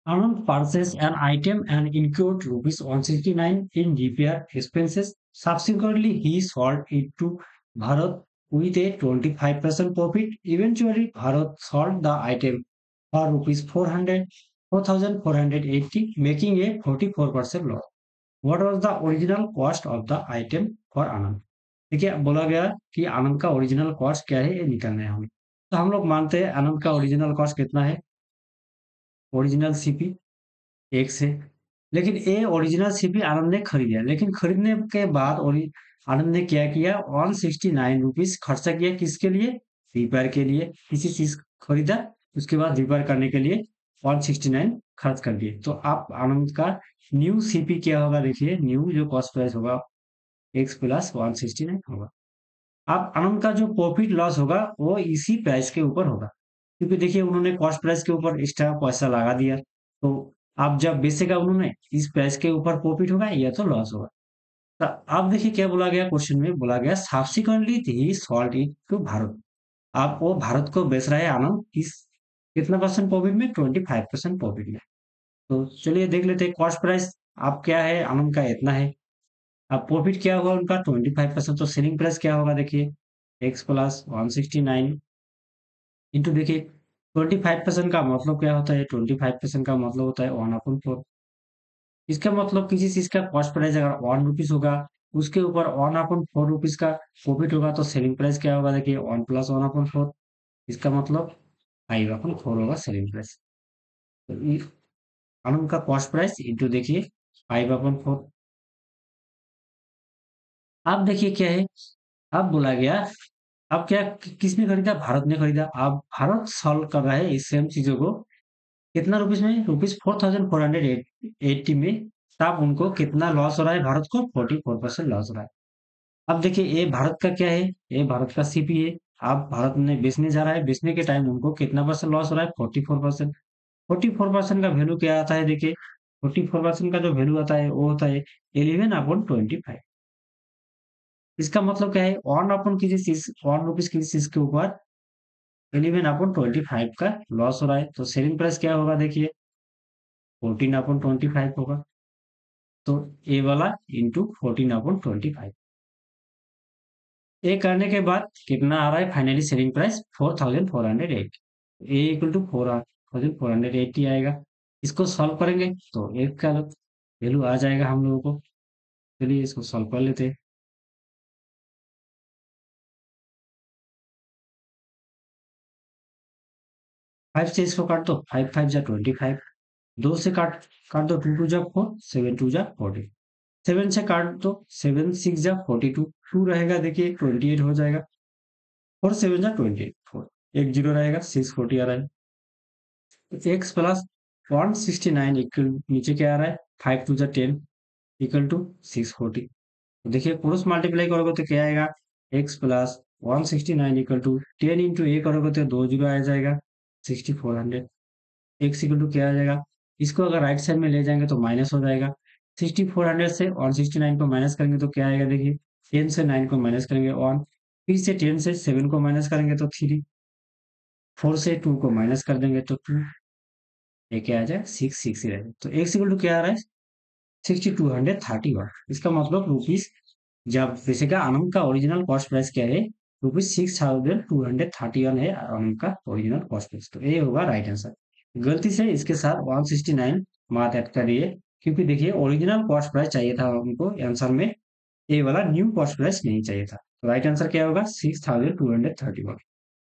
Anand purchased an item and incurred rupees 169 in repair expenses. Subsequently, he sold it to Bharat with a 25% profit. Eventually, Bharat sold the item for rupees 4,480, making a 44% loss. What was the original cost of the item for Anand? देखिए बोला गया कि आनंद का original cost क्या है ये निकालना है हमें। तो हम लोग मानते हैं आनंद का ओरिजिनल कॉस्ट कितना है? ओरिजिनल सीपी 1 से। लेकिन ये ओरिजिनल सीपी आनंद ने खरीदा, लेकिन खरीदने के बाद आनंद ने क्या किया? 169 रुपीज खर्चा किया किसके लिए? रिपेयर के लिए। किसी चीज खरीदा, उसके बाद रिपेयर करने के लिए 169 खर्च कर दिए। तो आप आनंद का न्यू सीपी क्या होगा? देखिए न्यू जो कॉस्ट प्राइस होगा एक्स प्लस 169 होगा। अब आनंद का जो प्रॉफिट लॉस होगा वो इसी प्राइस के ऊपर होगा, क्योंकि देखिए उन्होंने कॉस्ट प्राइस के ऊपर एक्स्ट्रा पैसा लगा दिया। तो अब जब बेचेगा उन्होंने, इस प्राइस के ऊपर प्रॉफिट होगा या तो लॉस होगा। तो अब देखिए क्या बोला गया, क्वेश्चन में बोला गया subsequently he sold it to Bharat. आप वो भारत को बेच रहा है आनंद किस कितना परसेंट प्रॉफिट में? 25% प्रॉफिट में। तो चलिए देख लेते हैं कॉस्ट प्राइस अब क्या है, आनंद का इतना है। अब प्रॉफिट क्या होगा उनका? 25%। तो सेलिंग प्राइस क्या होगा? देखिए एक्स प्लस 169 इंटू, देखिए 25% का मतलब क्या होता है? 25% का मतलब होता है 1/4। इसका मतलब किसी चीज का कॉस्ट प्राइस अगर 1 रुपीज होगा, उसके ऊपर 1/4 रुपीज का प्रॉफिट होगा, तो सेलिंग प्राइस क्या होगा? देखिए 1 + 1/4। इसका मतलब 5/4 होगा सेलिंग प्राइस। तो आनंद का कॉस्ट प्राइस इंटू देखिए 5/4। अब देखिए क्या है, अब बोला गया अब क्या किसने खरीदा? भारत ने खरीदा। अब भारत सॉल्व कर रहा है इस सेम चीजों को कितना रुपीस में? रुपीस 4,480 में। तब उनको कितना लॉस हो रहा है? भारत को 44% लॉस हो रहा है। अब देखिए ये भारत का क्या है? ये भारत का सीपी है। अब भारत ने बेचने जा रहा है, बेचने के टाइम उनको कितना परसेंट लॉस हो रहा है? 44%। 44% का वैल्यू क्या आता है? देखिए 44% का जो वैल्यू आता है वो होता है 11/25। इसका मतलब क्या है? 1 रुपीज किसी चीज के ऊपर 11/25 का लॉस हो रहा है। तो सेलिंग प्राइस क्या होगा? देखिए 14/25 होगा। तो ए वाला इंटू 14/25। ये करने के बाद कितना आ रहा है? Finally selling price 4,480। A equal to 4,480 आएगा। इसको सॉल्व करेंगे तो एक का वैल्यू आ जाएगा हम लोगों को। चलिए इसको सॉल्व कर लेते हैं। 5 से इसको काट दो, 5×5 = 25। 2 से काट काट दो, 2×2 = 4, 7×2 = 40। 7 से काट दो, 7×6 = 42। 2 रहेगा, देखिए 28 हो जाएगा। 4×7 = 28, 4 एक जीरो रहेगा, 640 आ रहा है। तो एक्स प्लस 169 इक्वल नीचे क्या आ रहा है? 5×2 = 10 इक्वल टू 640। तो देखिए क्रॉस मल्टीप्लाई करोगे तो क्या आएगा? X plus 169 equal to 10 into A करोगे तो 2 जीरो आ जाएगा, 6400। एक्स इक्वल टू क्या आ जाएगा? इसको अगर राइट साइड में ले जाएंगे तो माइनस हो जाएगा। 6400 से 169 को माइनस करेंगे तो क्या आएगा? देखिए 10 से 9 को माइनस करेंगे 1, फिर से 10 से 7 को माइनस करेंगे तो 3, 4 से 2 को माइनस कर देंगे तो 2, ये क्या आ जाए? 6 6 ही रहेगा। तो एक्स इक्वल टू क्या आ रहा है? 6231। इसका मतलब रुपीस, जब वैसे का आनंद का ओरिजिनल कॉस्ट प्राइस क्या है? रुपीस 6231 है आनंद का ओरिजिनल कॉस्ट प्राइस। तो ये होगा राइट आंसर। गलती से इसके साथ 169 मार्क ऐड करिए, क्योंकि देखिए ओरिजिनल कॉस्ट प्राइस चाहिए था हमको आंसर में, ये वाला न्यू कॉस्ट प्राइस नहीं चाहिए था। तो राइट आंसर क्या होगा? 6231।